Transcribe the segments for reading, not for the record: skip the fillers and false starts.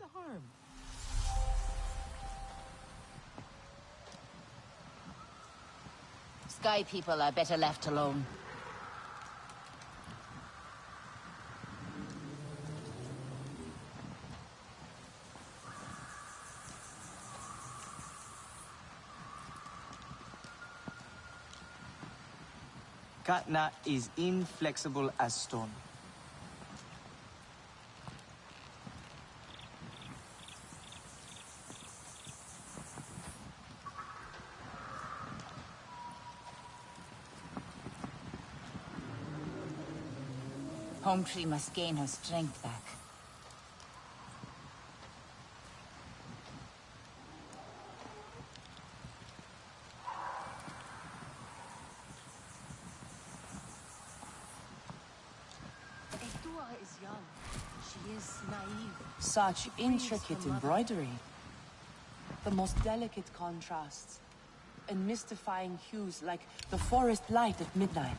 the harm? Sky people are better left alone. Katna is inflexible as stone. Home Tree must gain her strength back. Etua is young. She is naive. Such intricate embroidery. The most delicate contrasts. And mystifying hues like the forest light at midnight.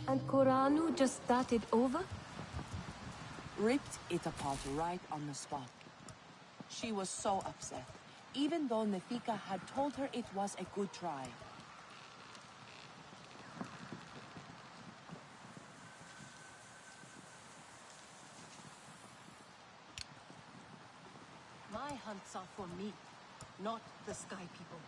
And Koranu just started over? Ripped it apart right on the spot. She was so upset, even though Nefika had told her it was a good try. My hunts are for me, not the Sky People.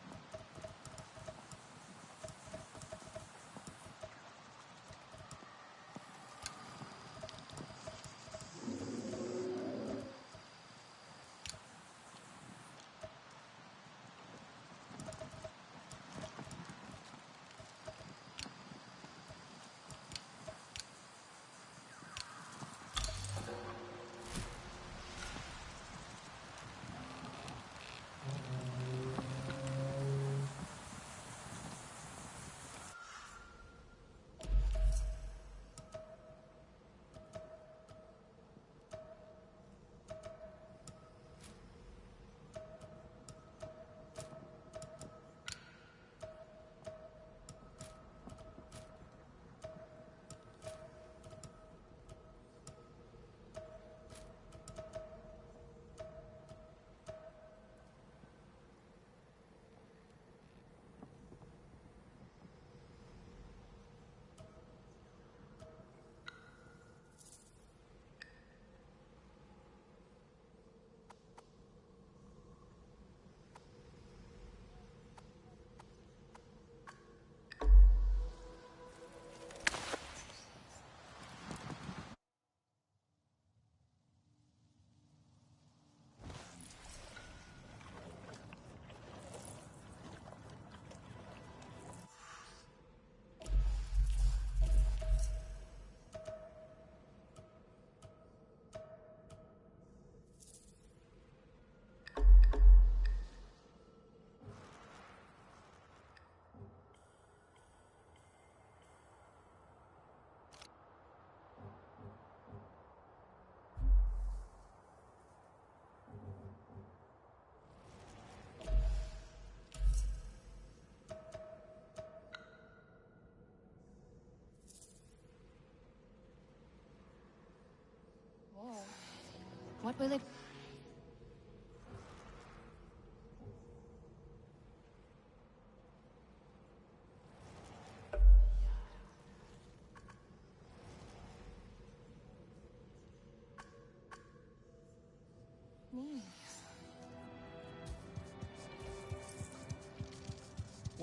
What will it...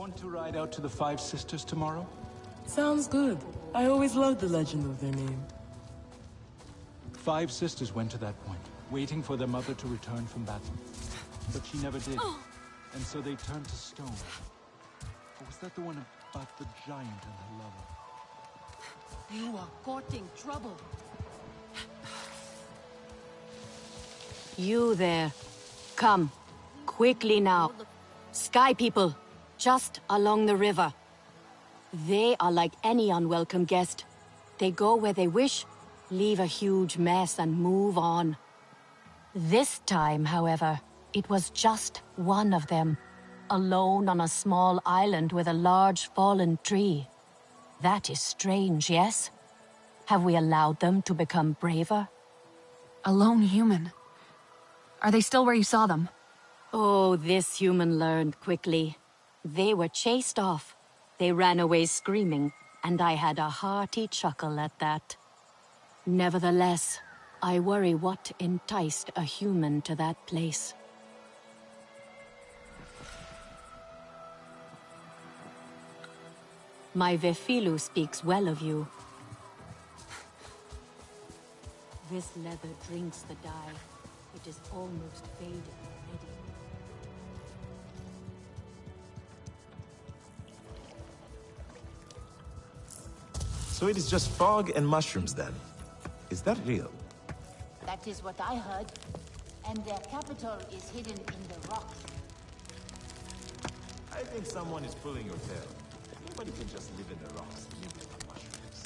Want to ride out to the Five Sisters tomorrow? Sounds good. I always loved the legend of their name. Five sisters went to that point, waiting for their mother to return from battle. But she never did. And so they turned to stone. Or was that the one about the giant and her lover? You are courting trouble. You there. Come. Quickly now. Sky people. Just along the river. They are like any unwelcome guest. They go where they wish, leave a huge mess and move on. This time, however, it was just one of them. Alone on a small island with a large fallen tree. That is strange, yes? Have we allowed them to become braver? A lone human. Are they still where you saw them? Oh, this human learned quickly. They were chased off. They ran away screaming, and I had a hearty chuckle at that. Nevertheless, I worry what enticed a human to that place. My Vefilu speaks well of you. This leather drinks the dye. It is almost faded already. So it is just fog and mushrooms then. Is that real? That is what I heard. And their capital is hidden in the rocks. I think someone is pulling your tail. Nobody can just live in the rocks living on mushrooms.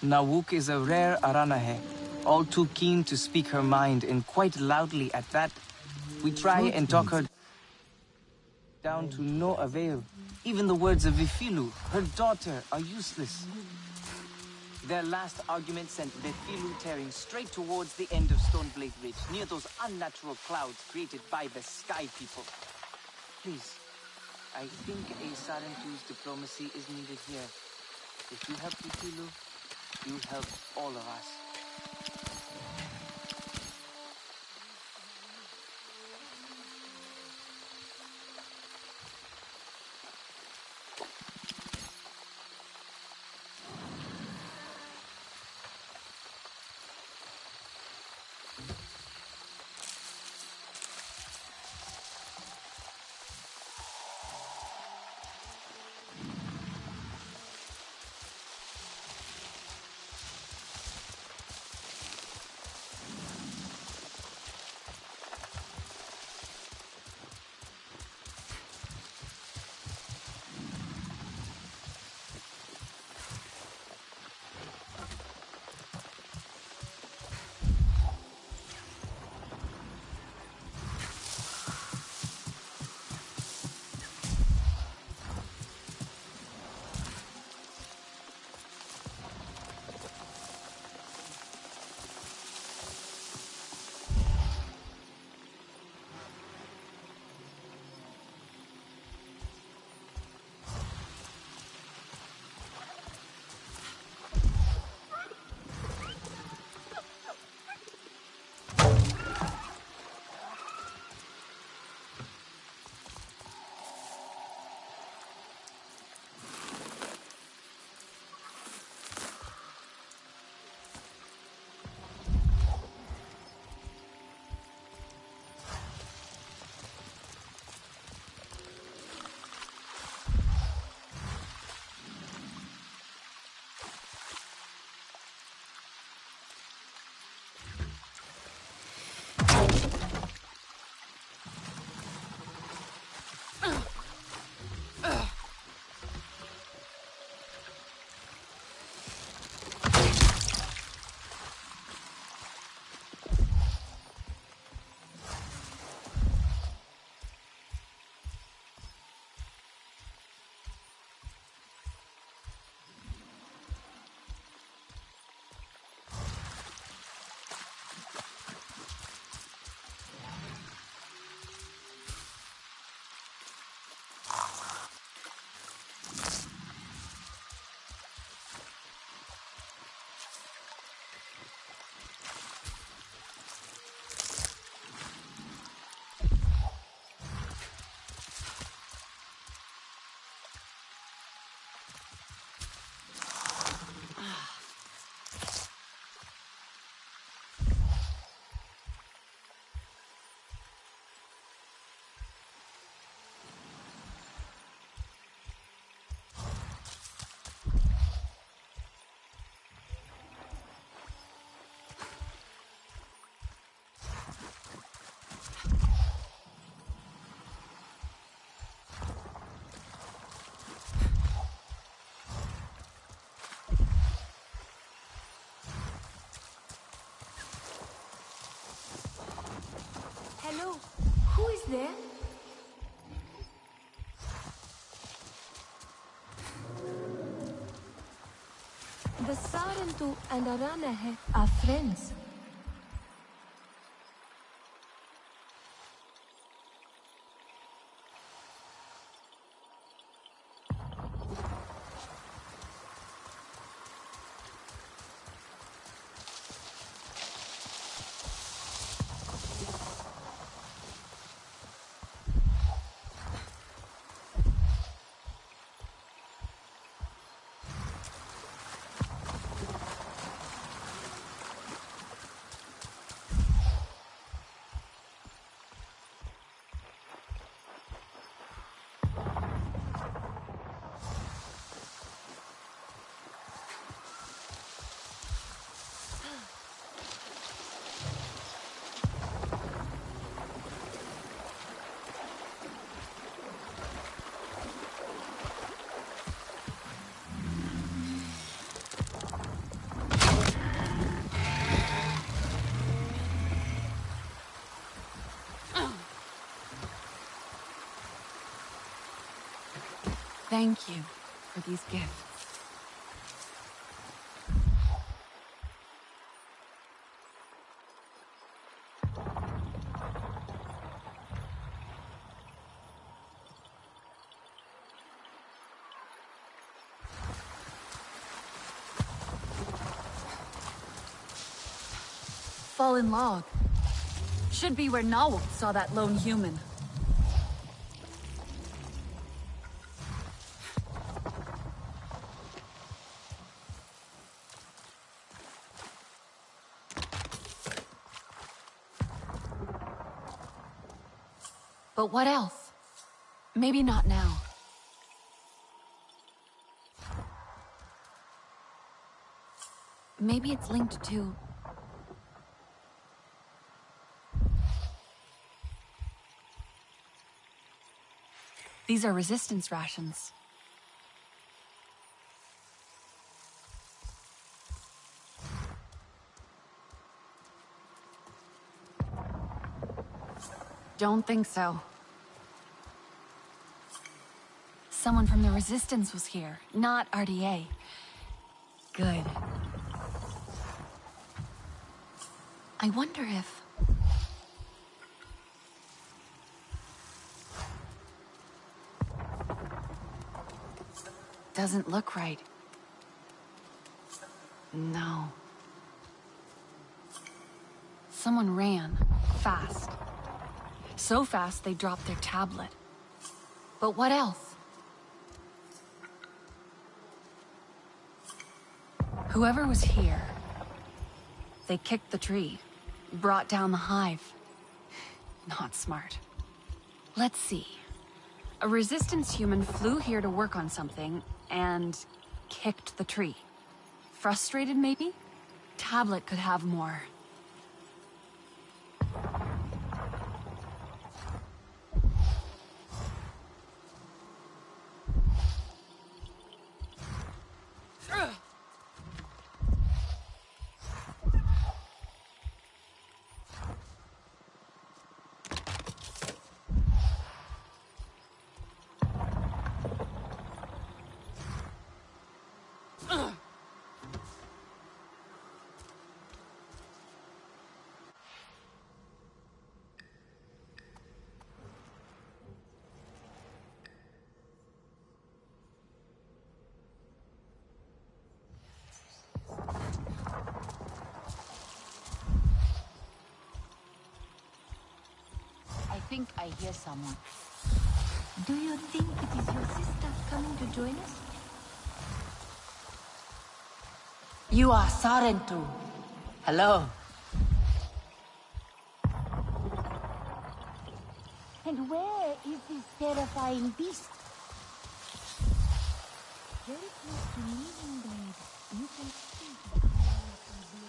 Nawuk is a rare Aranahe, all too keen to speak her mind, and quite loudly at that. We try and talk her down to no avail. Even the words of Vifilu, her daughter, are useless. Their last argument sent Vifilu tearing straight towards the end of Stoneblade Ridge, near those unnatural clouds created by the Sky People. Please, I think a Sarentu's diplomacy is needed here. If you help Vifilu, you help all of us. Hello, who is there? The Sarentu and Aranahe are friends. Thank you for these gifts. Fallen log. Should be where Nawal saw that lone human. But what else? Maybe not now. Maybe it's linked to... These are resistance rations. Don't think so. Someone from the Resistance was here, not RDA. Good. I wonder if... Doesn't look right. No. Someone ran. Fast. So fast they dropped their tablet. But what else? Whoever was here... They kicked the tree. Brought down the hive. Not smart. Let's see. A resistance human flew here to work on something, and kicked the tree. Frustrated, maybe? Tablet could have more. I think I hear someone. Do you think it is your sister coming to join us? You are Sarentu. Hello. And where is this terrifying beast? Very close to Leaving Blade. You can see the power of the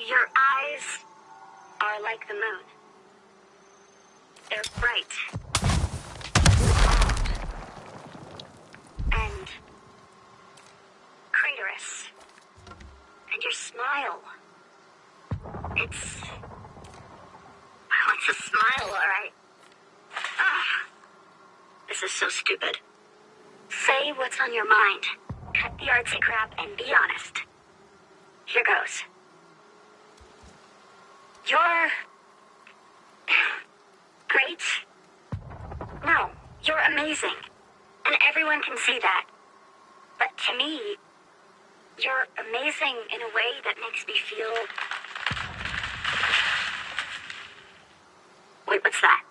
Your eyes are like the moon. They're bright. And craterous. And your smile. It's a smile, alright. This is so stupid. Say what's on your mind. Cut the artsy crap and be honest. Here goes. You're... great? No, you're amazing. And everyone can see that. But to me, you're amazing in a way that makes me feel... Wait, what's that?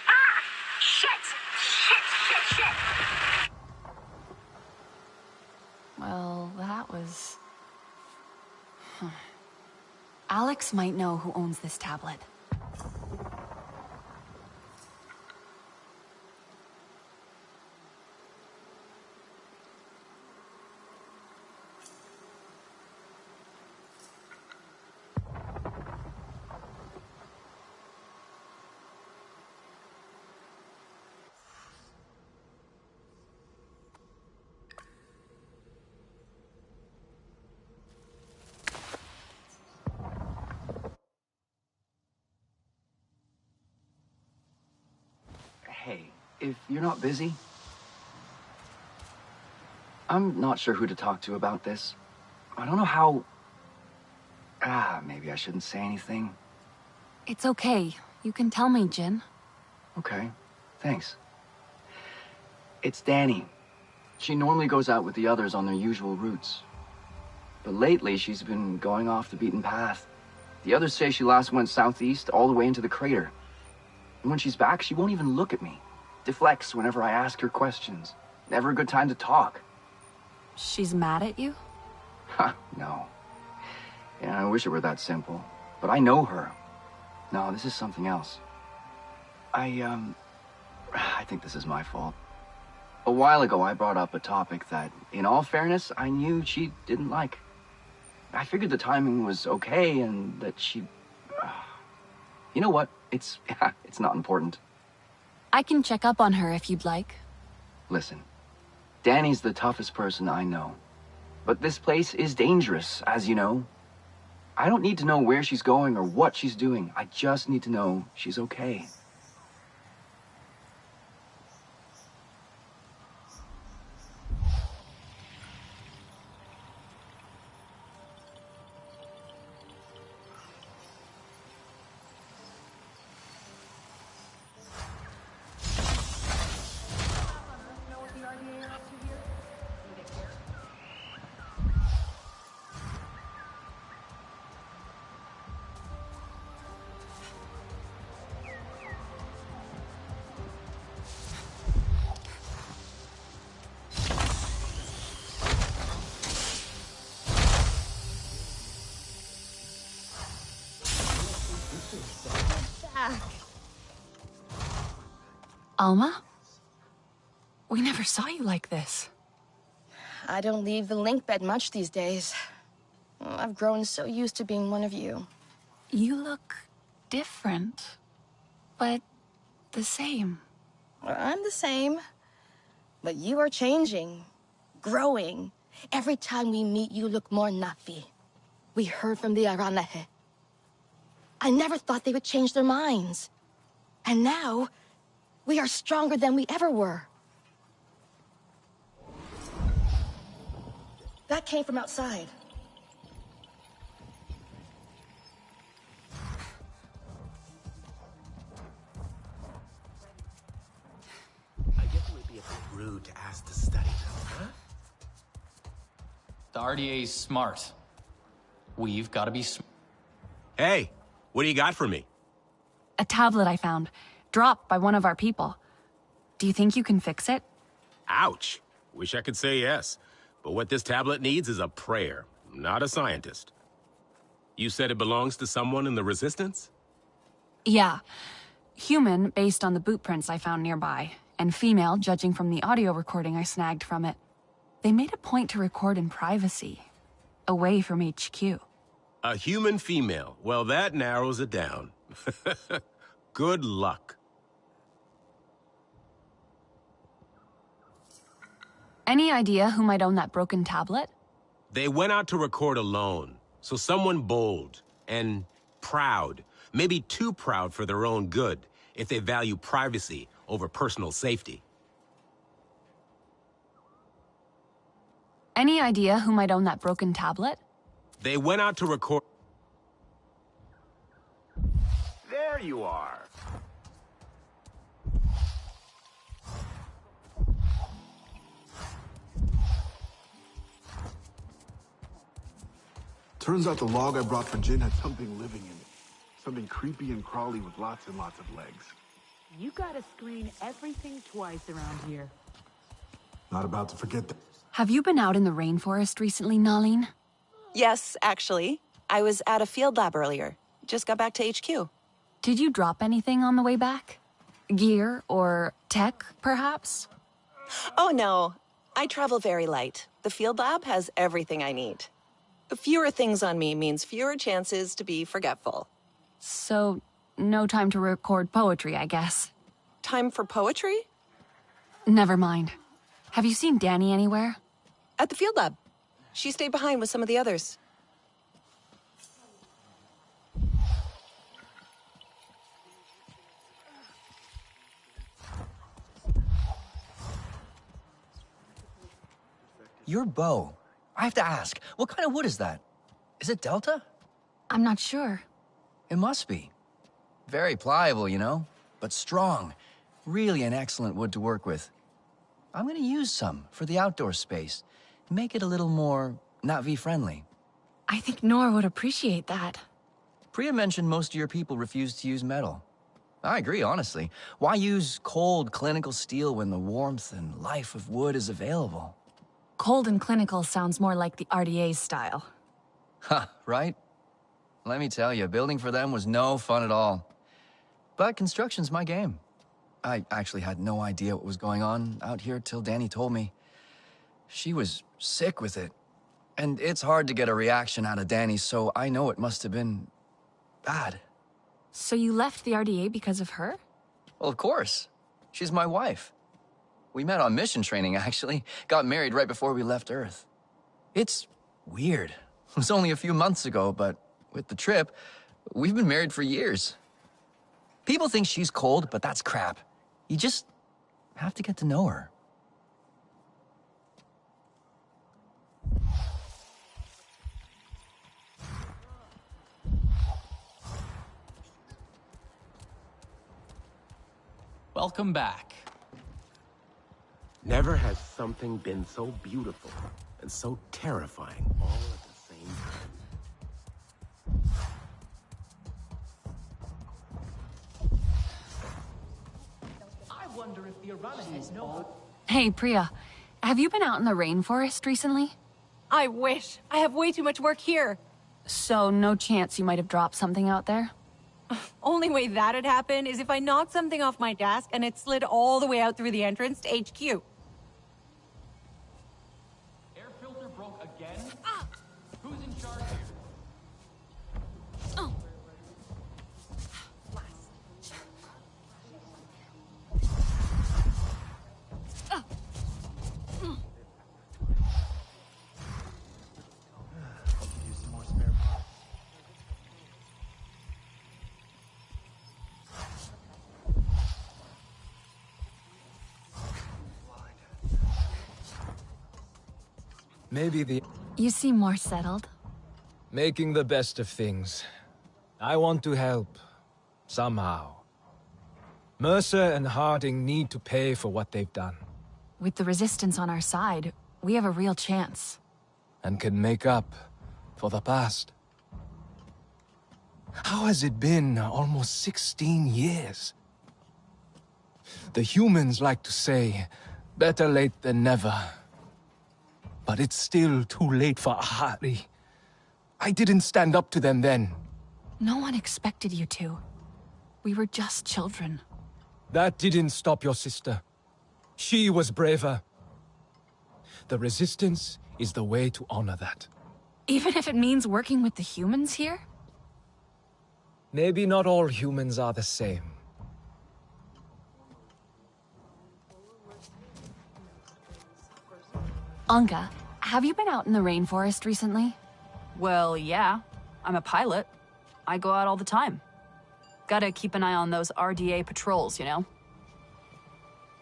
Ah! Shit! Well, that was... Alex might know who owns this tablet. Hey, if you're not busy, I'm not sure who to talk to about this. I don't know how... maybe I shouldn't say anything. It's okay. You can tell me, Jin. Okay, thanks. It's Danny. She normally goes out with the others on their usual routes. But lately, she's been going off the beaten path. The others say she last went southeast all the way into the crater. And when she's back, she won't even look at me. Deflects whenever I ask her questions. Never a good time to talk. She's mad at you? Ha, no. Yeah, I wish it were that simple. But I know her. No, this is something else. I think this is my fault. A while ago, I brought up a topic that, in all fairness, I knew she didn't like. I figured the timing was okay and that she... You know what? It's not important. I can check up on her if you'd like. Listen, Danny's the toughest person I know. But this place is dangerous, as you know. I don't need to know where she's going or what she's doing. I just need to know she's okay. Alma? We never saw you like this. I don't leave the link bed much these days. I've grown so used to being one of you. You look different, but the same. Well, I'm the same. But you are changing, growing. Every time we meet, you look more Nafi. We heard from the Aranahe. I never thought they would change their minds. And now, we are stronger than we ever were. That came from outside. I guess it would be a bit rude to ask to study them, huh? The RDA's smart. We've got to be Hey, what do you got for me? A tablet I found, dropped by one of our people. Do you think you can fix it? Ouch. Wish I could say yes. But what this tablet needs is a prayer, not a scientist. You said it belongs to someone in the Resistance? Yeah. Human, based on the boot prints I found nearby, and female, judging from the audio recording I snagged from it. They made a point to record in privacy, away from HQ. A human female. Well, that narrows it down. Good luck. Any idea who might own that broken tablet? They went out to record alone, so someone bold and proud. Maybe too proud for their own good, if they value privacy over personal safety. Any idea who might own that broken tablet? They went out to record... There you are. Turns out the log I brought for Jin had something living in it. Something creepy and crawly with lots and lots of legs. You gotta screen everything twice around here. Not about to forget that. Have you been out in the rainforest recently, Nalin? Yes, actually. I was at a field lab earlier. Just got back to HQ. Did you drop anything on the way back? Gear or tech, perhaps? Oh, no. I travel very light. The field lab has everything I need. Fewer things on me means fewer chances to be forgetful. So, no time to record poetry, I guess. Time for poetry? Never mind. Have you seen Danny anywhere? At the field lab. She stayed behind with some of the others. Your bow. I have to ask, what kind of wood is that? Is it Delta? I'm not sure. It must be. Very pliable, you know, but strong. Really an excellent wood to work with. I'm gonna use some for the outdoor space. Make it a little more Na'vi-friendly. I think Nor would appreciate that. Priya mentioned most of your people refuse to use metal. I agree, honestly. Why use cold, clinical steel when the warmth and life of wood is available? Cold and clinical sounds more like the RDA's style. Ha, right? Let me tell you, building for them was no fun at all. But construction's my game. I actually had no idea what was going on out here till Danny told me. She was sick with it. And it's hard to get a reaction out of Danny, so I know it must have been bad. So you left the RDA because of her? Well, of course. She's my wife. We met on mission training, actually. Got married right before we left Earth. It's weird. It was only a few months ago, but with the trip, we've been married for years. People think she's cold, but that's crap. You just have to get to know her. Welcome back. Never has something been so beautiful and so terrifying all at the same time. I wonder if the Arana know. Hey, Priya. Have you been out in the rainforest recently? I wish. I have way too much work here. So, no chance you might have dropped something out there? Only way that'd happen is if I knocked something off my desk and it slid all the way out through the entrance to HQ. Air filter broke again? Who's in charge here? Oh. Maybe You seem more settled. making the best of things. I want to help. Somehow. Mercer and Harding need to pay for what they've done. With the Resistance on our side, we have a real chance. And can make up for the past. How has it been almost 16 years? The humans like to say, better late than never. But it's still too late for Ahari. I didn't stand up to them then. No one expected you to. We were just children. That didn't stop your sister. She was braver. The Resistance is the way to honor that. Even if it means working with the humans here? Maybe not all humans are the same. Anka, have you been out in the rainforest recently? Well, yeah. I'm a pilot. I go out all the time. Gotta keep an eye on those RDA patrols, you know?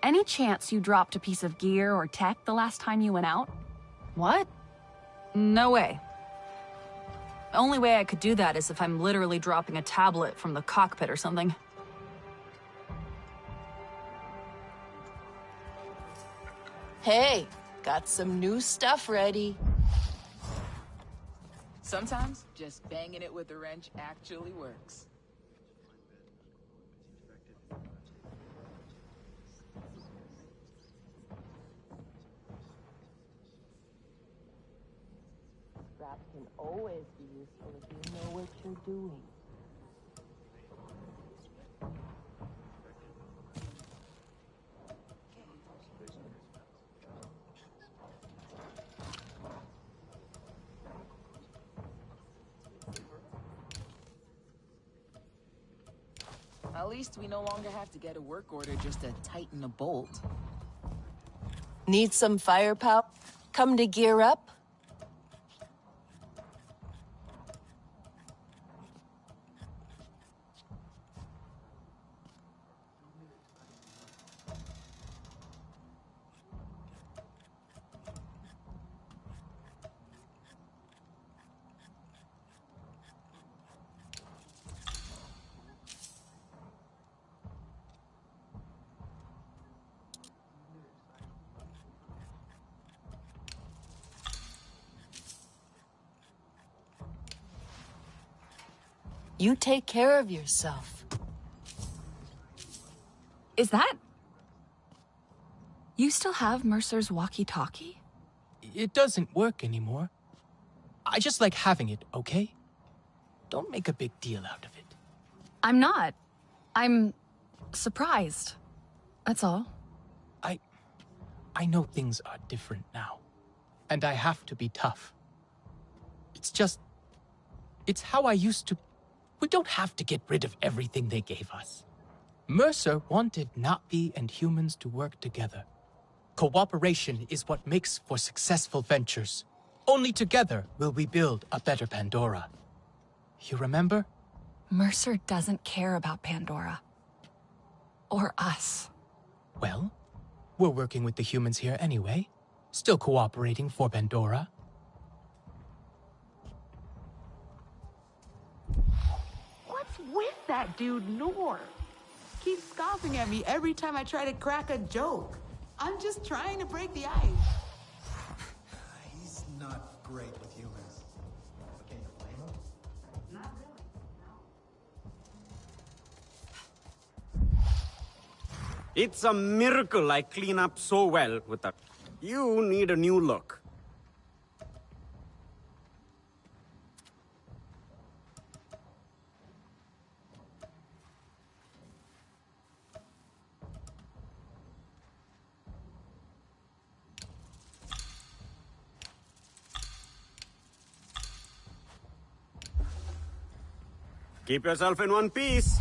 Any chance you dropped a piece of gear or tech the last time you went out? What? No way. The only way I could do that is if I'm literally dropping a tablet from the cockpit or something. Hey, got some new stuff ready. Sometimes, just banging it with a wrench actually works. Scraps can always be useful if you know what you're doing. At least we no longer have to get a work order just to tighten a bolt. Need some firepower? Come to gear up? You take care of yourself. Is that... You still have Mercer's walkie-talkie? It doesn't work anymore. I just like having it, okay? Don't make a big deal out of it. I'm not. I'm surprised. That's all. I know things are different now. And I have to be tough. It's how I used to... We don't have to get rid of everything they gave us. Mercer wanted Navi and humans to work together. Cooperation is what makes for successful ventures. Only together will we build a better Pandora. You remember? Mercer doesn't care about Pandora. Or us. Well, we're working with the humans here anyway. Still cooperating for Pandora. What's with that dude, Nor? Keeps scoffing at me every time I try to crack a joke. I'm just trying to break the ice. He's not great with humans. But can you blame him? Not really. It's a miracle I clean up so well with that. You need a new look. Keep yourself in one piece.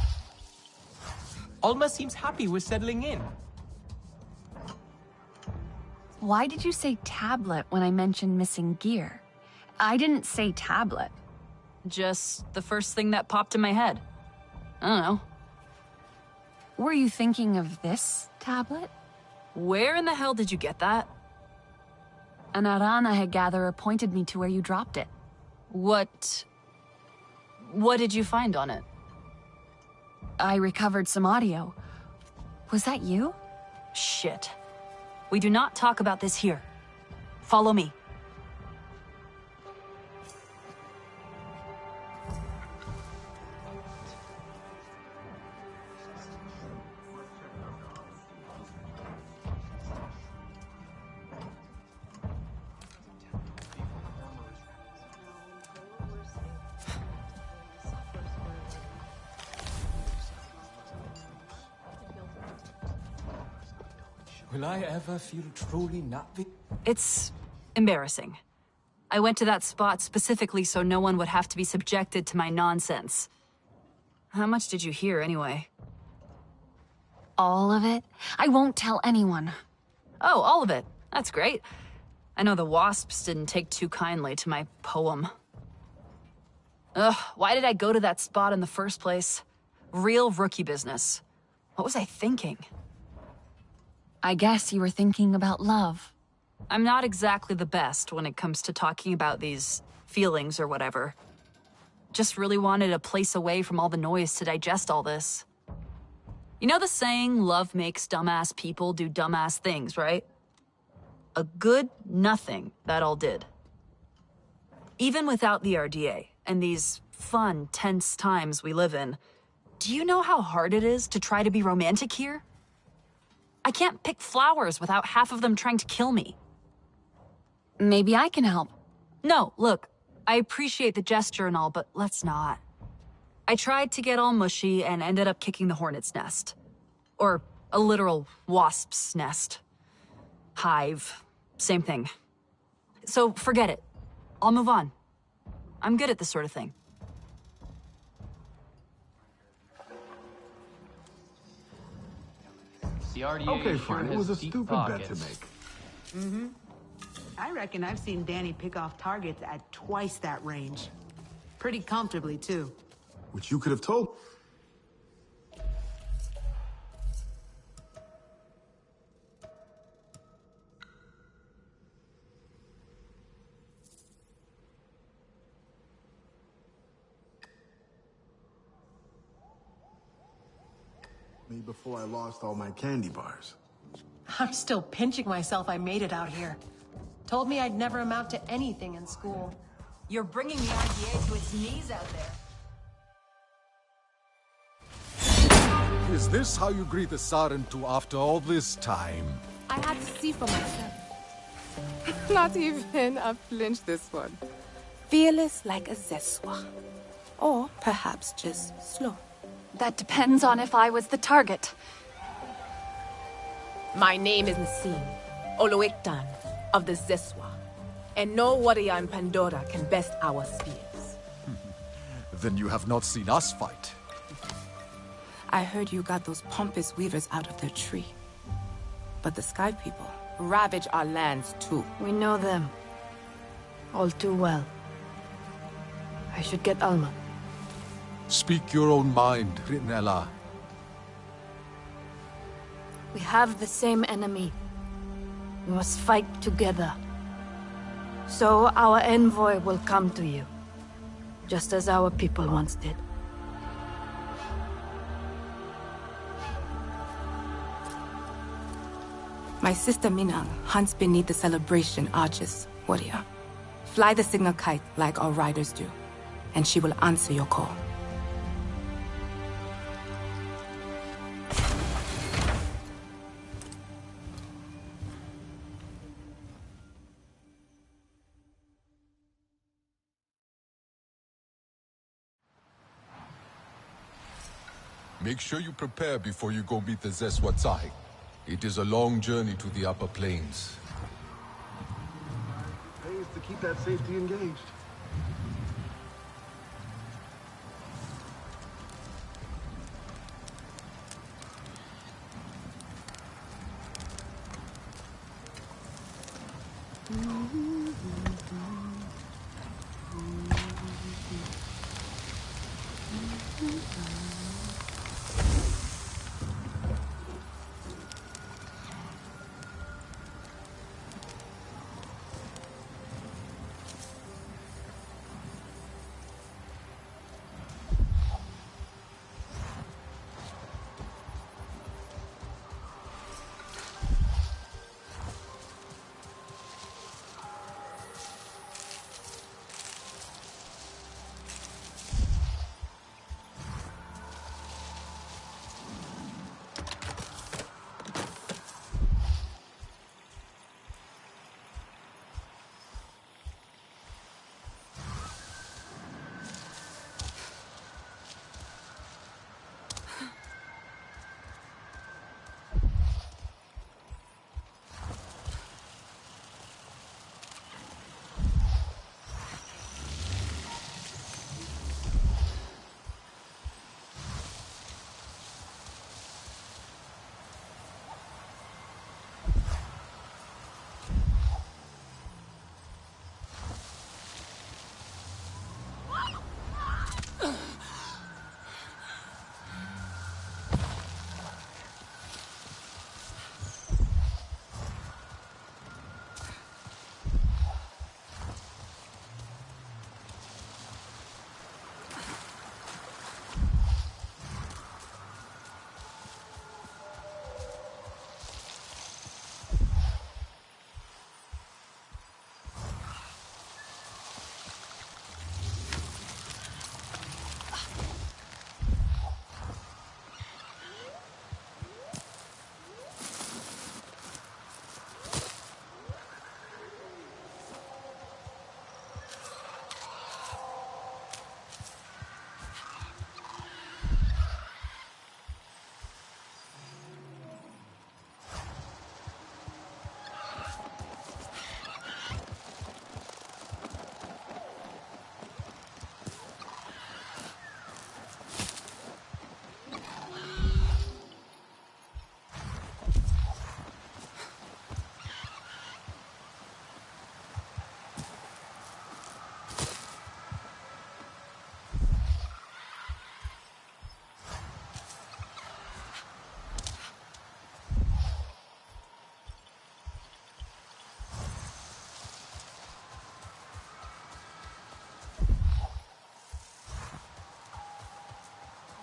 Alma seems happy we're settling in. Why did you say tablet when I mentioned missing gear? I didn't say tablet. Just the first thing that popped in my head. I don't know. Were you thinking of this tablet? Where in the hell did you get that? An Aranahe gatherer pointed me to where you dropped it. What did you find on it? I recovered some audio. Was that you? Shit. We do not talk about this here. Follow me. Will I ever feel truly Navi? It's embarrassing. I went to that spot specifically so no one would have to be subjected to my nonsense. How much did you hear, anyway? All of it? I won't tell anyone. Oh, all of it. That's great. I know the Wasps didn't take too kindly to my poem. Ugh, why did I go to that spot in the first place? Real rookie business. What was I thinking? I guess you were thinking about love. I'm not exactly the best when it comes to talking about these feelings or whatever. Just really wanted a place away from all the noise to digest all this. You know the saying, love makes dumbass people do dumbass things, right? A good nothing that all did. Even without the RDA and these fun, tense times we live in, do you know how hard it is to try to be romantic here? I can't pick flowers without half of them trying to kill me. Maybe I can help. No, look, I appreciate the gesture and all, but let's not. I tried to get all mushy and ended up kicking the hornet's nest. Or a literal wasp's nest. Hive. Same thing. So forget it. I'll move on. I'm good at this sort of thing. The RDA Okay, sure fine. It has was a deep stupid bet to pockets. make. Mm-hmm. I reckon I've seen Danny pick off targets at twice that range. Pretty comfortably, too. Which you could have told. Me before I lost all my candy bars. I'm still pinching myself I made it out here. Told me I'd never amount to anything in school. You're bringing the RDA to its knees out there. Is this how you greet the Sarentu after all this time? I had to see for myself. Not even a flinch, this one. Fearless like a Zeswa. Or perhaps just slow. That depends on if I was the target. My name is Nassim, Oloiktan of the Zeswa. And no warrior in Pandora can best our spears. Then you have not seen us fight. I heard you got those pompous weavers out of their tree. But the Sky People ravage our lands too. We know them. All too well. I should get Alma. Speak your own mind, Ritnella. We have the same enemy. We must fight together. So our envoy will come to you. Just as our people once did. My sister Minang hunts beneath the celebration arches, warrior. Fly the signal kite like our riders do, and she will answer your call. Make sure you prepare before you go meet the Zeswatai. It is a long journey to the upper plains. Pays to keep that safety engaged.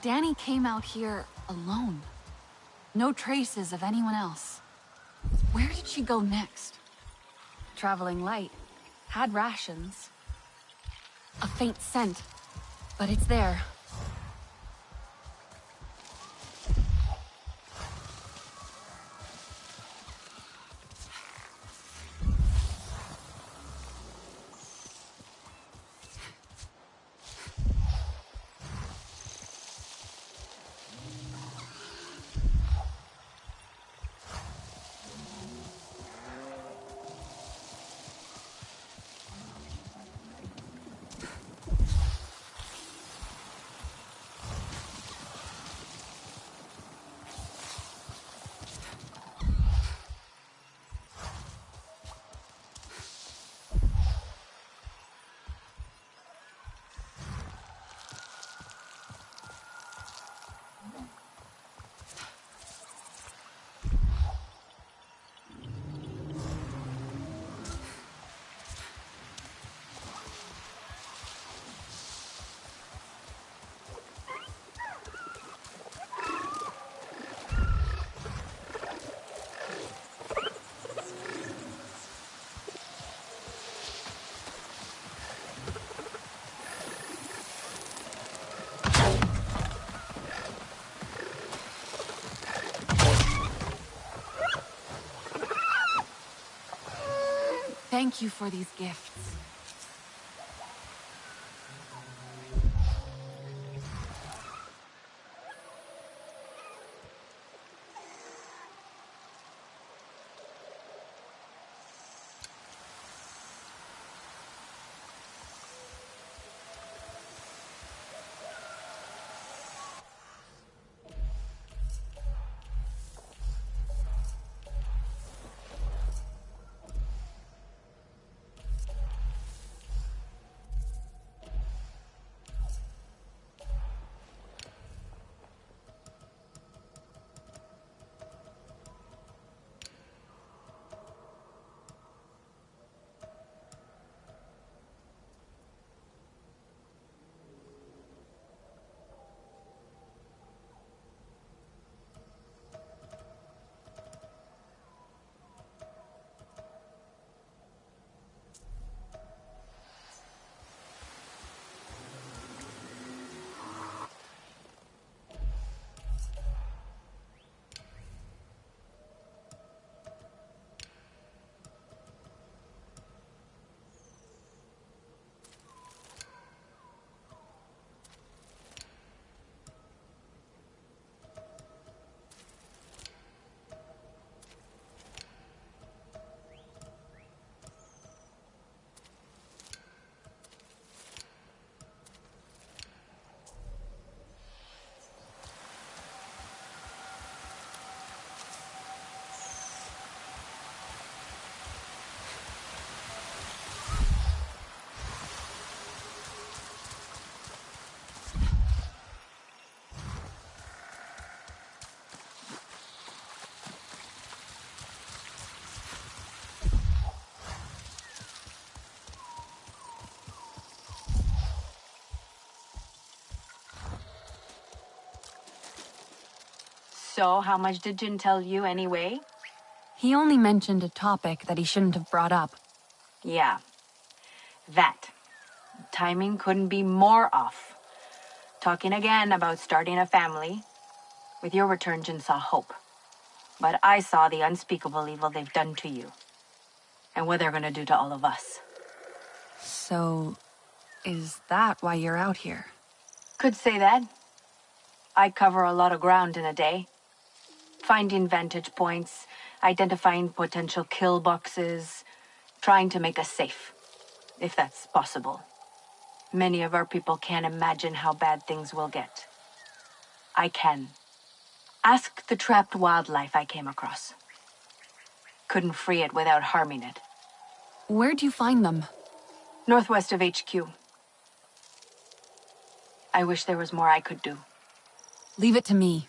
Danny came out here alone. No traces of anyone else. Where did she go next? Traveling light. Had rations. A faint scent. But it's there. Thank you for these gifts. So, how much did Jin tell you anyway? He only mentioned a topic that he shouldn't have brought up. Yeah. That. Timing couldn't be more off. Talking again about starting a family. With your return, Jin saw hope. But I saw the unspeakable evil they've done to you. And what they're gonna do to all of us. So, is that why you're out here? Could say that. I cover a lot of ground in a day. Finding vantage points, identifying potential kill boxes, trying to make us safe, if that's possible. Many of our people can't imagine how bad things will get. I can. Ask the trapped wildlife I came across. Couldn't free it without harming it. Where'd you find them? Northwest of HQ. I wish there was more I could do. Leave it to me.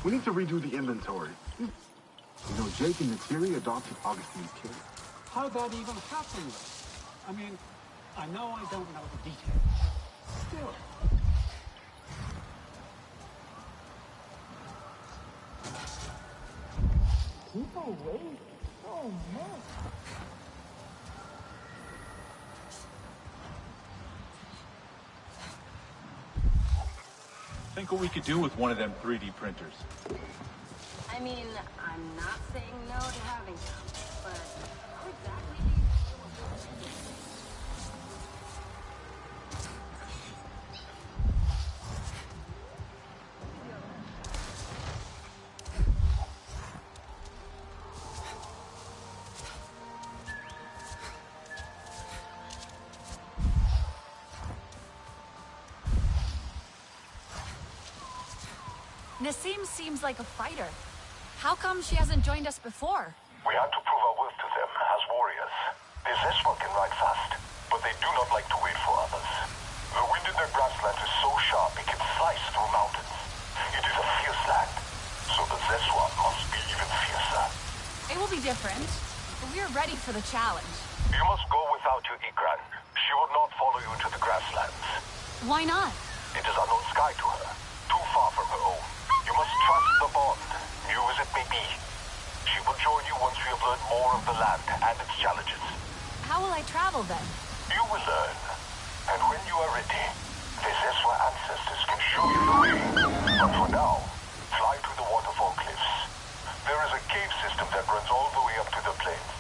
We need to redo the inventory. You know, Jake and Natiri adopted Augustine's kid. How'd that even happen? I mean, I know I don't know the details. Still. People wait so much. Think what we could do with one of them 3D printers. I mean, I'm not saying no to having some, but how exactly Nassim seems like a fighter. How come she hasn't joined us before? We had to prove our worth to them as warriors. The Zeswan can ride fast, but they do not like to wait for others. The wind in their grassland is so sharp it can slice through mountains. It is a fierce land, so the Zeswan must be even fiercer. It will be different, but we're ready for the challenge. You must go without your Ikran. She would not follow you into the grasslands. Why not? It is unknown sky to her, too far from her own. You must trust the bond, new as it may be. She will join you once we have learned more of the land and its challenges. How will I travel then? You will learn. And when you are ready, the Zeswa ancestors can show you the way. But for now, fly to the waterfall cliffs. There is a cave system that runs all the way up to the plains.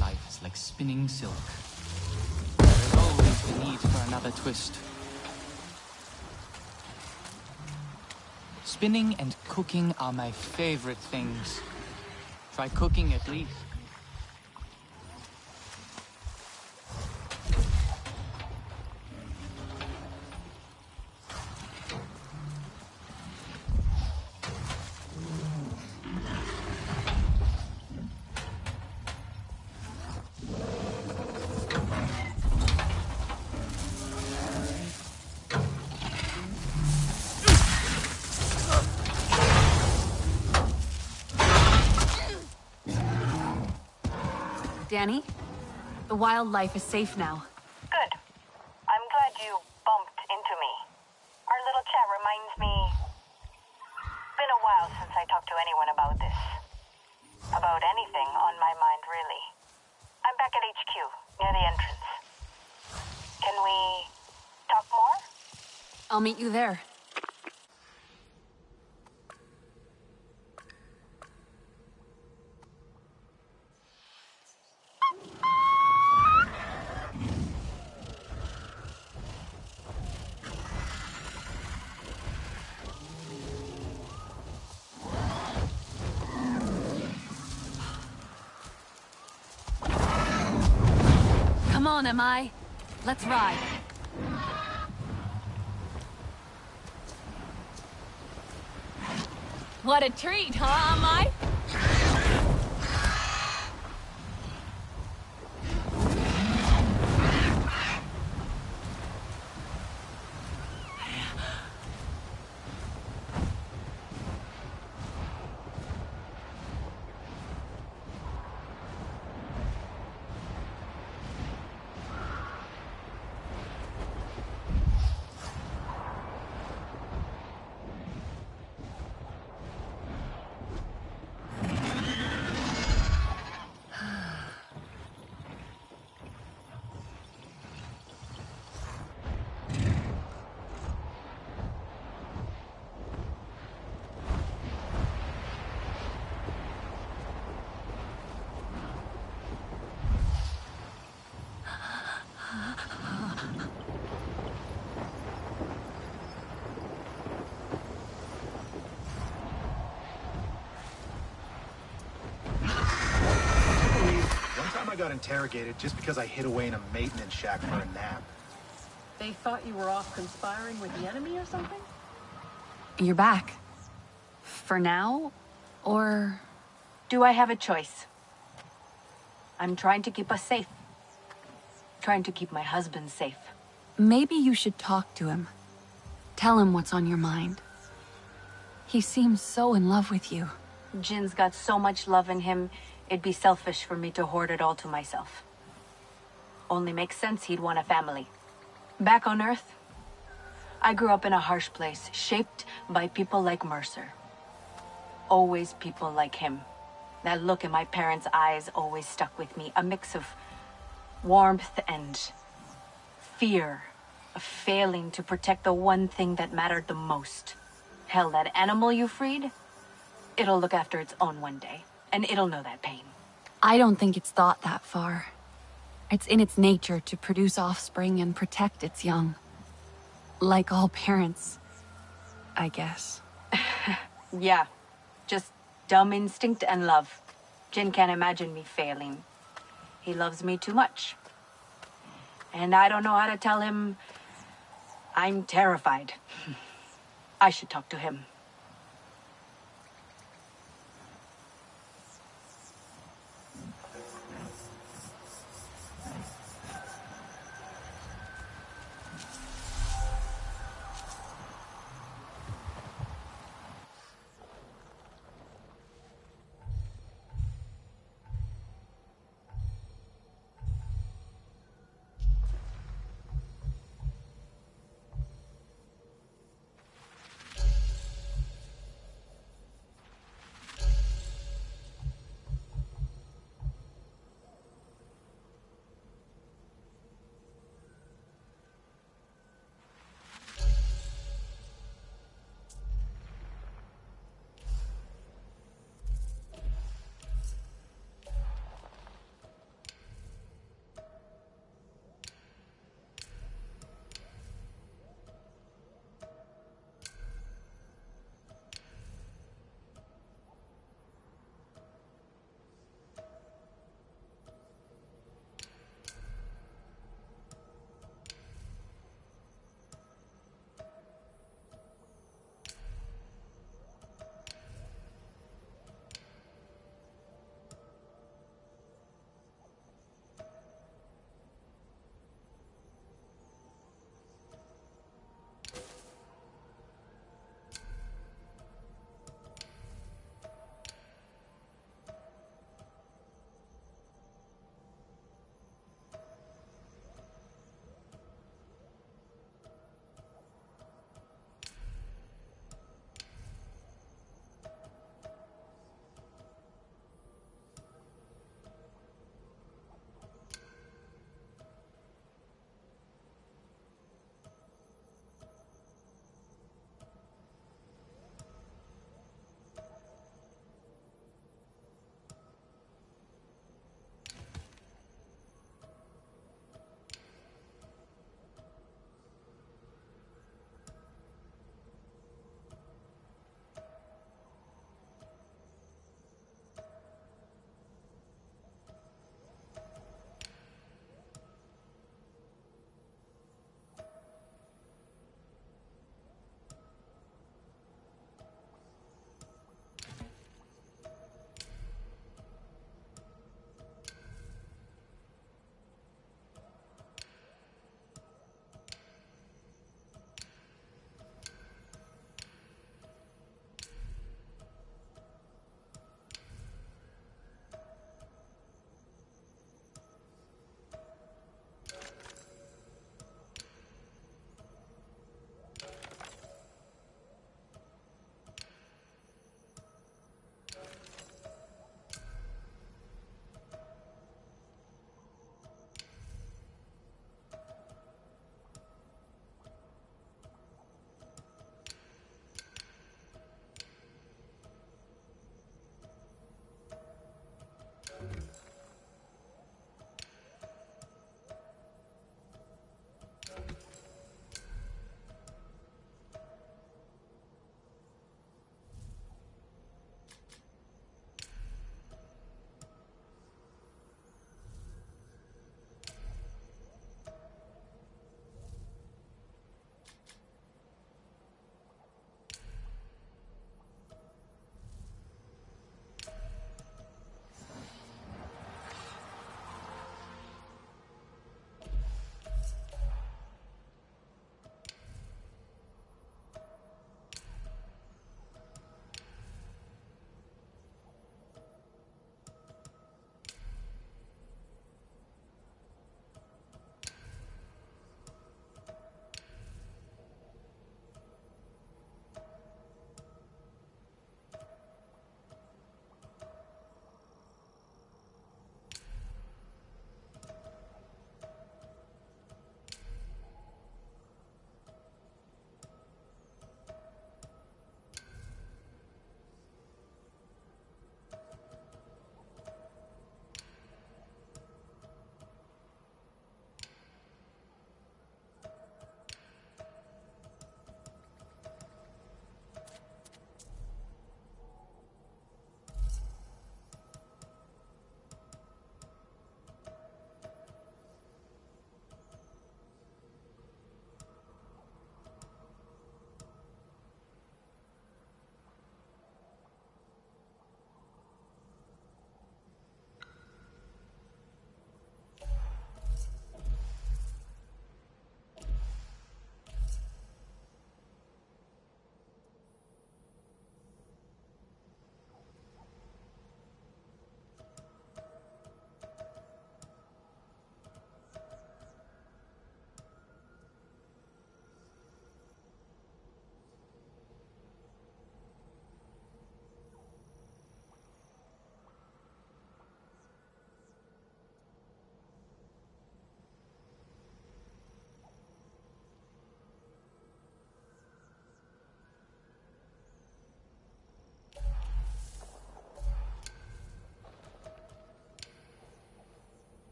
Life is like spinning silk. There's always the need for another twist. Spinning and cooking are my favorite things. Try cooking at least. Danny, the wildlife is safe now. Good. I'm glad you bumped into me. Our little chat reminds me... Been a while since I talked to anyone about this. About anything on my mind, really. I'm back at HQ, near the entrance. Can we talk more? I'll meet you there. Come on, am I? Let's ride. What a treat, huh, Mai? I got interrogated just because I hid away in a maintenance shack for a nap. They thought you were off conspiring with the enemy or something? You're back. For now? Or... Do I have a choice? I'm trying to keep us safe. Trying to keep my husband safe. Maybe you should talk to him. Tell him what's on your mind. He seems so in love with you. Jin's got so much love in him, it'd be selfish for me to hoard it all to myself. Only makes sense he'd want a family. Back on Earth, I grew up in a harsh place, shaped by people like Mercer. Always people like him. That look in my parents' eyes always stuck with me. A mix of warmth and fear of failing to protect the one thing that mattered the most. Hell, that animal you freed, it'll look after its own one day, and it'll know that pain. I don't think it's thought that far. It's in its nature to produce offspring and protect its young. Like all parents, I guess. Yeah, just dumb instinct and love. Jin can't imagine me failing. He loves me too much. And I don't know how to tell him I'm terrified. I should talk to him.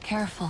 Careful.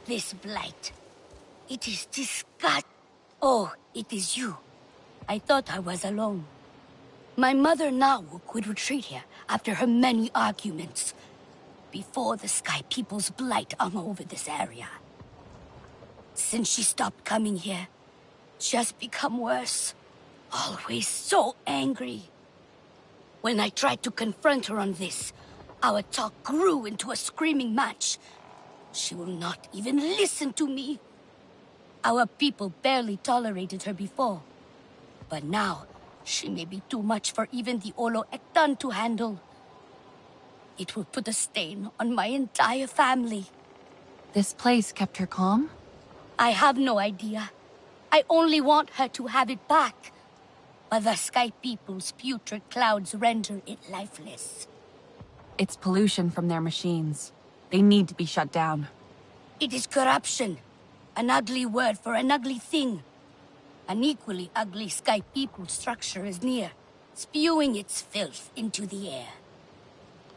This blight. It is disgust. Oh, it is you. I thought I was alone. My mother now could retreat here after her many arguments. Before the Sky People's blight hung over this area. Since she stopped coming here, she has become worse. Always so angry. When I tried to confront her on this, our talk grew into a screaming match. She will not even listen to me. Our people barely tolerated her before. But now, she may be too much for even the Olo Ektan to handle. It will put a stain on my entire family. This place kept her calm? I have no idea. I only want her to have it back. But the Sky People's putrid clouds render it lifeless. It's pollution from their machines. They need to be shut down. It is corruption. An ugly word for an ugly thing. An equally ugly Sky People structure is near, spewing its filth into the air.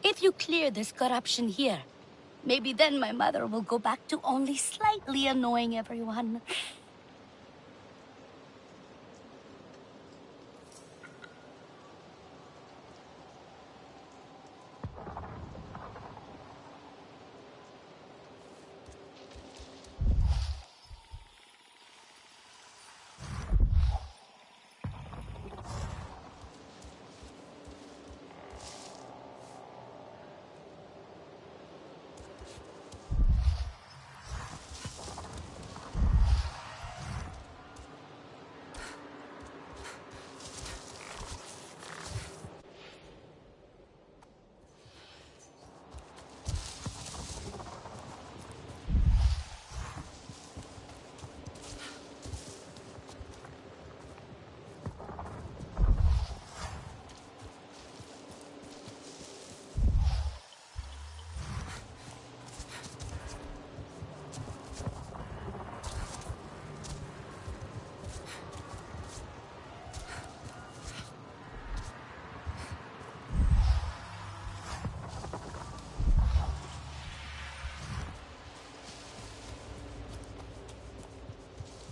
If you clear this corruption here, maybe then my mother will go back to only slightly annoying everyone.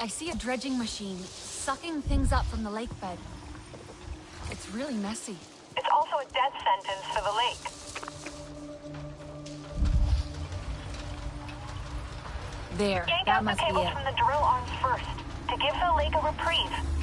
I see a dredging machine sucking things up from the lake bed. It's really messy. It's also a death sentence for the lake. There, Yank that out the must be cables it. from the drill arms first, to give the lake a reprieve.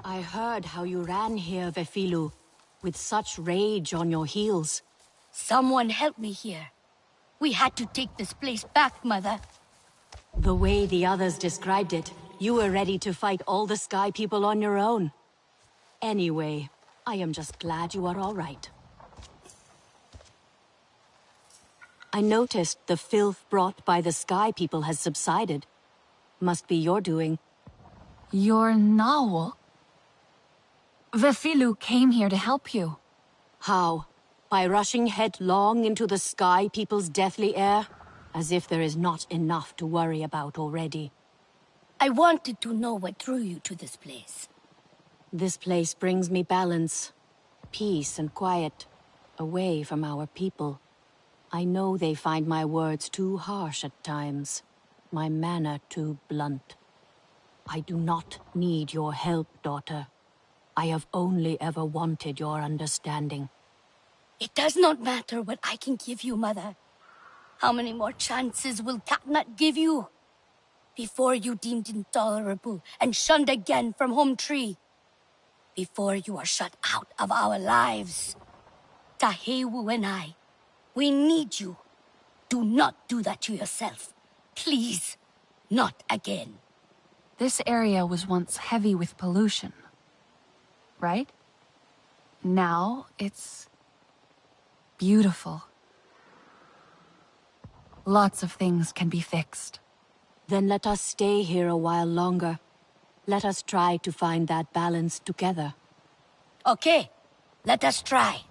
I heard how you ran here, Vefilu, with such rage on your heels. Someone help me here. We had to take this place back, Mother. The way the others described it, you were ready to fight all the Sky People on your own. Anyway, I am just glad you are all right. I noticed the filth brought by the Sky People has subsided. Must be your doing. Your Nawal? Vefilu came here to help you. How? By rushing headlong into the Sky People's deathly air? As if there is not enough to worry about already. I wanted to know what drew you to this place. This place brings me balance, peace and quiet, away from our people. I know they find my words too harsh at times, my manner too blunt. I do not need your help, daughter. I have only ever wanted your understanding. It does not matter what I can give you, Mother. How many more chances will Katnat give you? Before you deemed intolerable and shunned again from Home Tree. Before you are shut out of our lives. Tahewu and I, we need you. Do not do that to yourself. Please, not again. This area was once heavy with pollution, right? Now it's beautiful. Lots of things can be fixed. Then let us stay here a while longer. Let us try to find that balance together. Okay, let us try.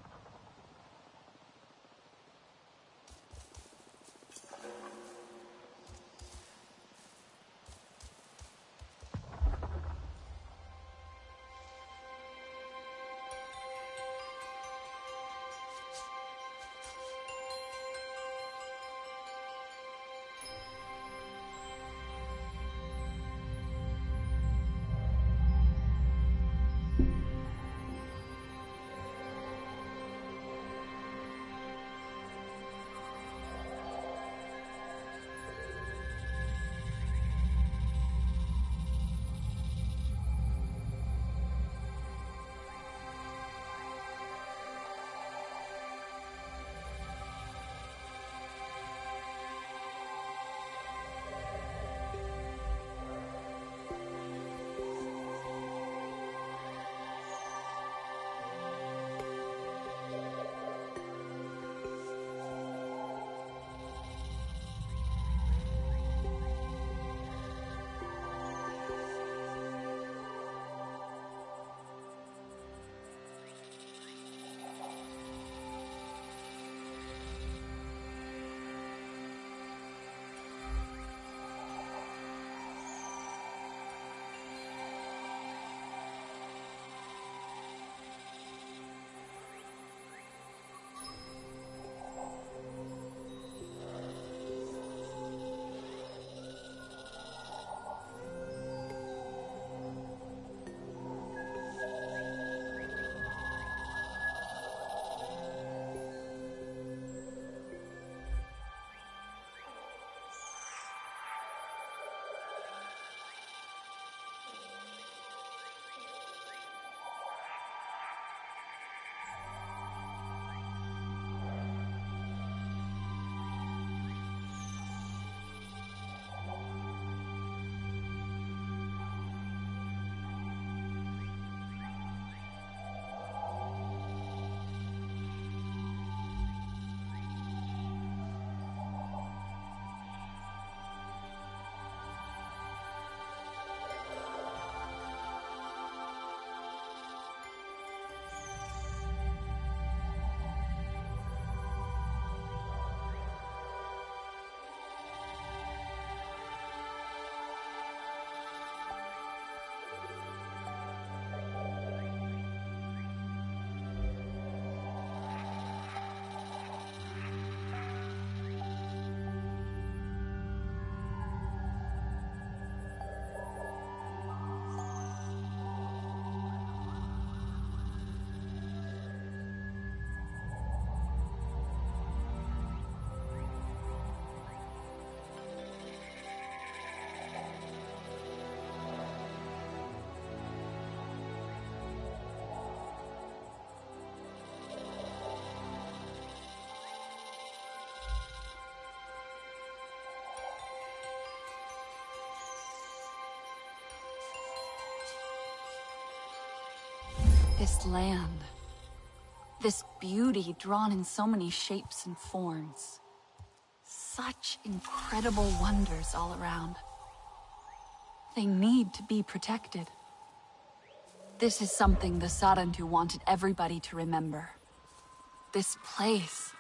This land. This beauty drawn in so many shapes and forms. Such incredible wonders all around. They need to be protected. This is something the Sarantu wanted everybody to remember. This place.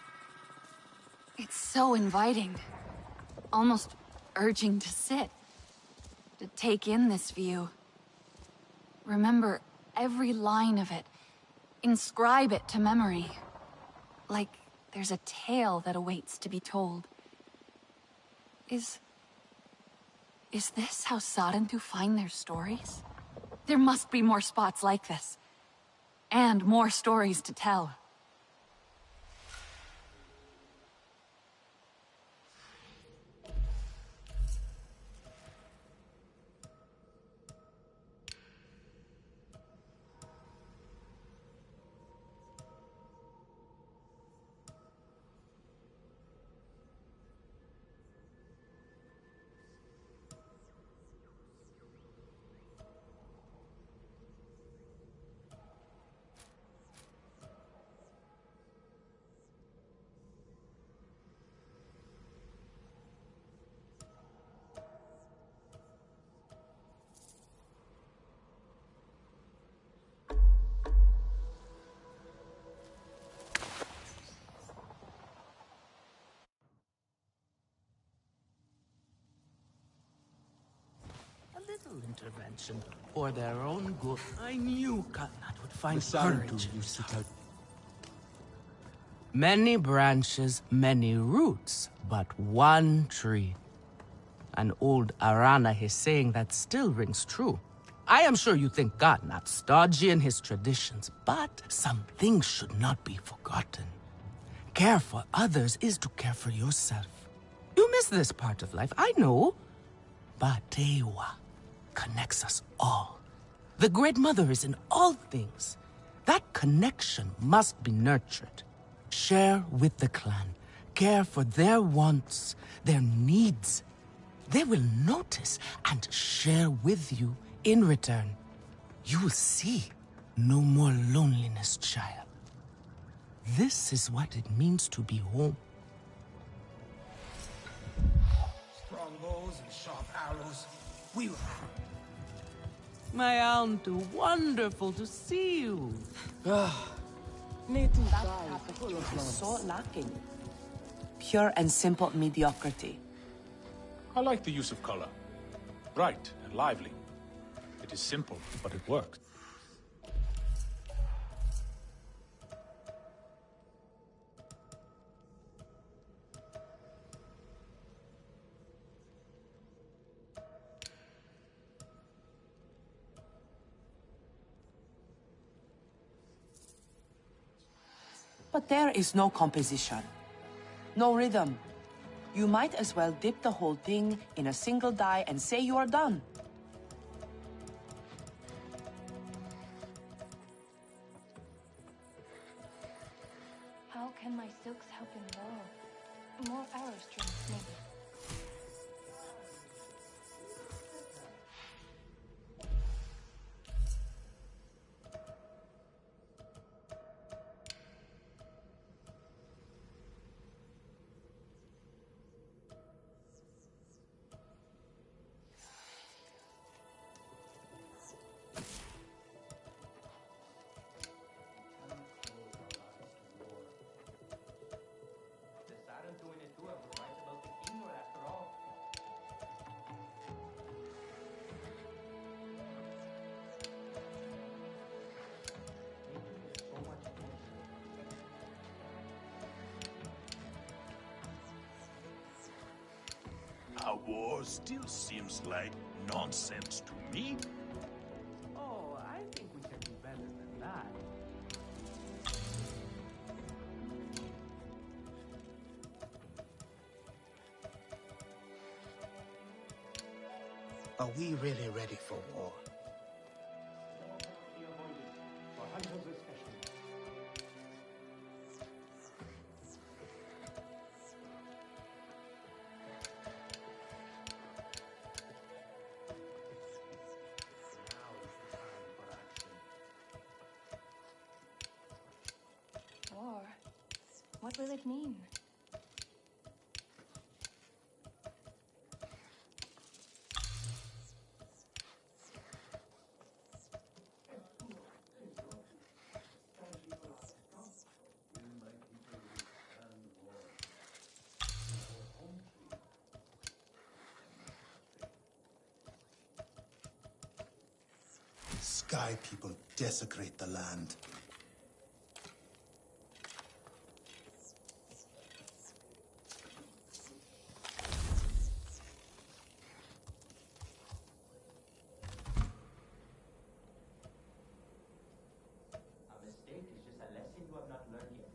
It's so inviting. Almost urging to sit. To take in this view. Remember every line of it. Inscribe it to memory. Like there's a tale that awaits to be told. Is this how Sarantu find their stories? There must be more spots like this. And more stories to tell. Intervention for their own good. I knew Katnat would find courage. Used to tell. Many branches, many roots, but one tree. An old Arana is saying that still rings true. I am sure you think Katnat's stodgy in his traditions, but some things should not be forgotten. Care for others is to care for yourself. You miss this part of life, I know, but Tewa connects us all. The Great Mother is in all things. That connection must be nurtured. Share with the clan. Care for their wants, their needs. They will notice and share with you in return. You will see no more loneliness, child. This is what it means to be home. Strong bows and sharp arrows. We will. My aunt, wonderful to see you. Native is so lacking. Pure and simple mediocrity. I like the use of color. Bright and lively. It is simple, but it works. But there is no composition. No rhythm. You might as well dip the whole thing in a single dye and say you are done. How can my silks help involve more arrow strings, maybe? A war still seems like nonsense to me. Oh, I think we can do better than that. Are we really ready for war? will it mean? Sky people desecrate the land. A mistake is just a lesson you have not learned yet.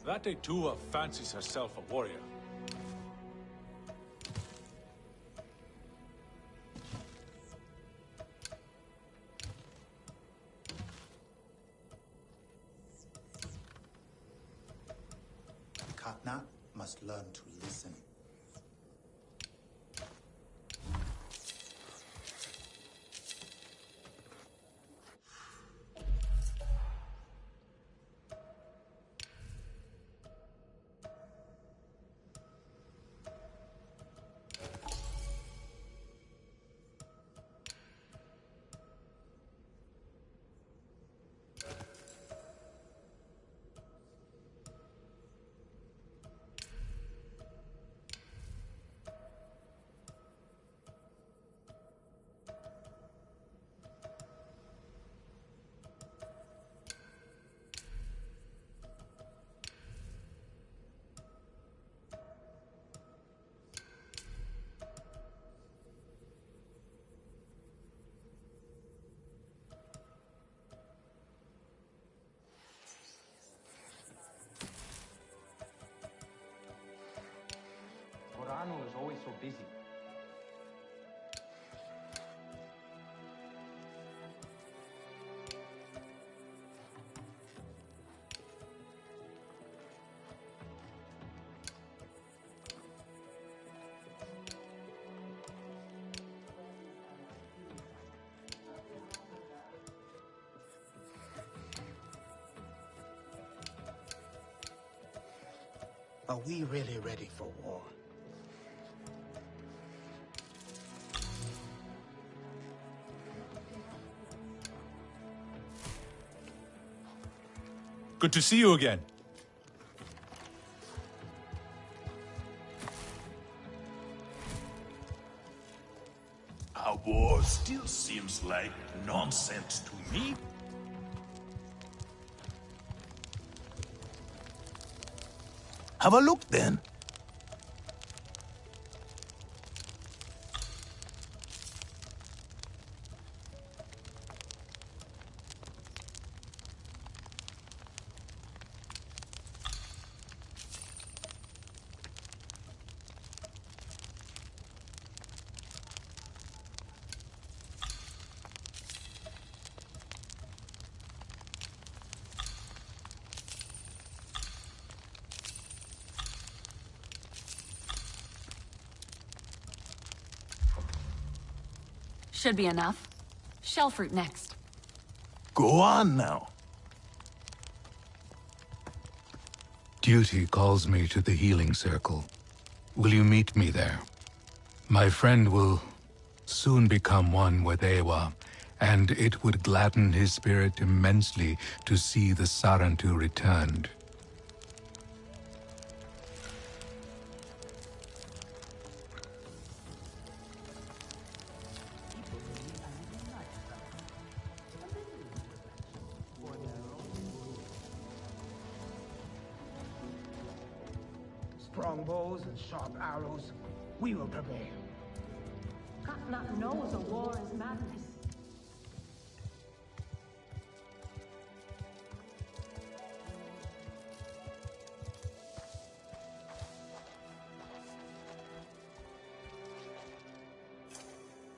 That Etua fancies herself a warrior. Katna must learn to listen. Morano is always so busy. Are we really ready for war? Good to see you again. A war still seems like nonsense to me. Have a look then. Should be enough. Shell fruit next. Go on now. Duty calls me to the healing circle. Will you meet me there? My friend will soon become one with Ewa, and it would gladden his spirit immensely to see the Sarantu returned. Strong bows and sharp arrows, we will prevail. Katnap knows a war is madness.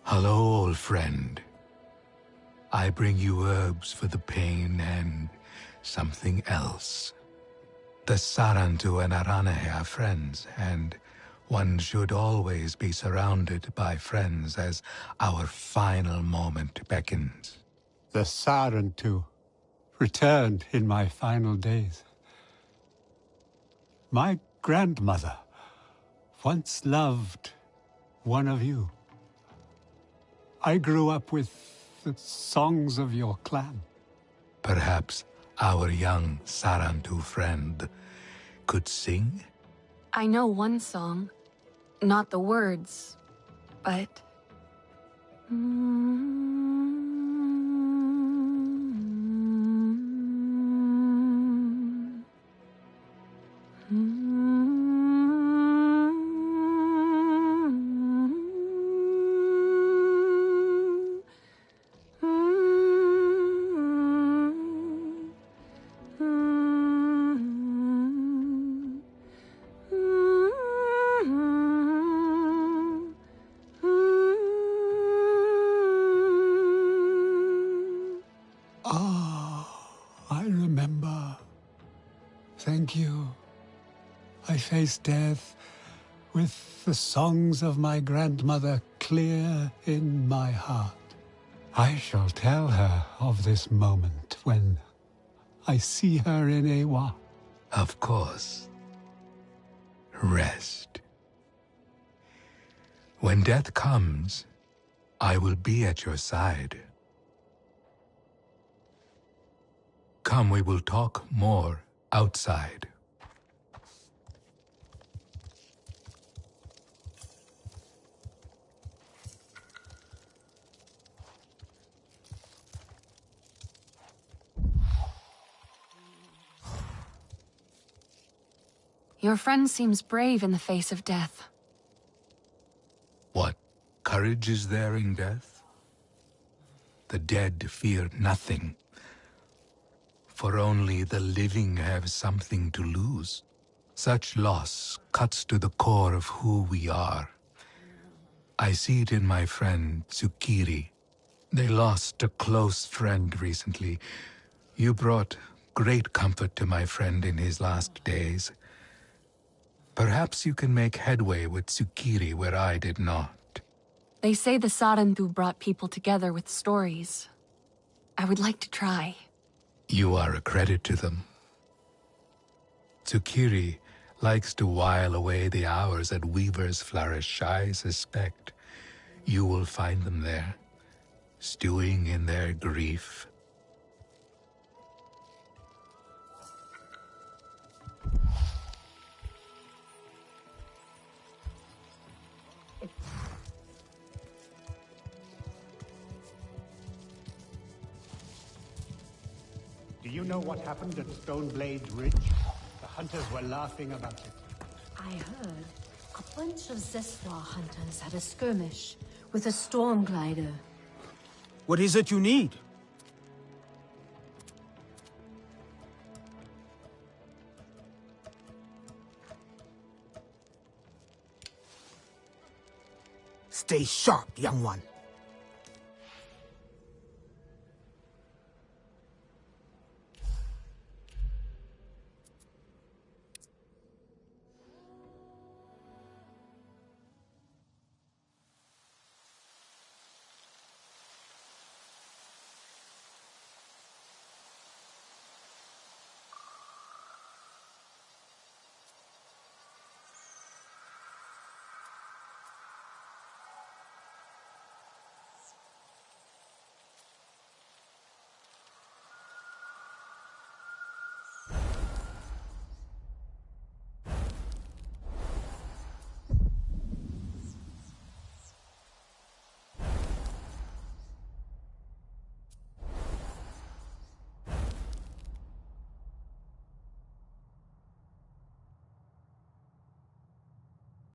Hello, old friend. I bring you herbs for the pain and something else. The Sarantu and Aranahe are friends, and one should always be surrounded by friends as our final moment beckons. The Sarantu returned in my final days. My grandmother once loved one of you. I grew up with the songs of your clan. Perhaps our young Sarantu friend could sing? I know one song. Not the words, but... I remember. Thank you. I face death with the songs of my grandmother clear in my heart. I shall tell her of this moment when I see her in Ewa. Of course. Rest. When death comes, I will be at your side. Come, we will talk more outside. Your friend seems brave in the face of death. What courage is there in death? The dead fear nothing, for only the living have something to lose. Such loss cuts to the core of who we are. I see it in my friend Tsukiri. They lost a close friend recently. You brought great comfort to my friend in his last days. Perhaps you can make headway with Tsukiri where I did not. They say the Sarantu brought people together with stories. I would like to try. You are a credit to them. Tsukiri likes to while away the hours at Weaver's Flourish. I suspect you will find them there, stewing in their grief. Do you know what happened at Stoneblade Ridge? The hunters were laughing about it. I heard a bunch of Zeswa hunters had a skirmish with a storm glider. What is it you need? Stay sharp, young one.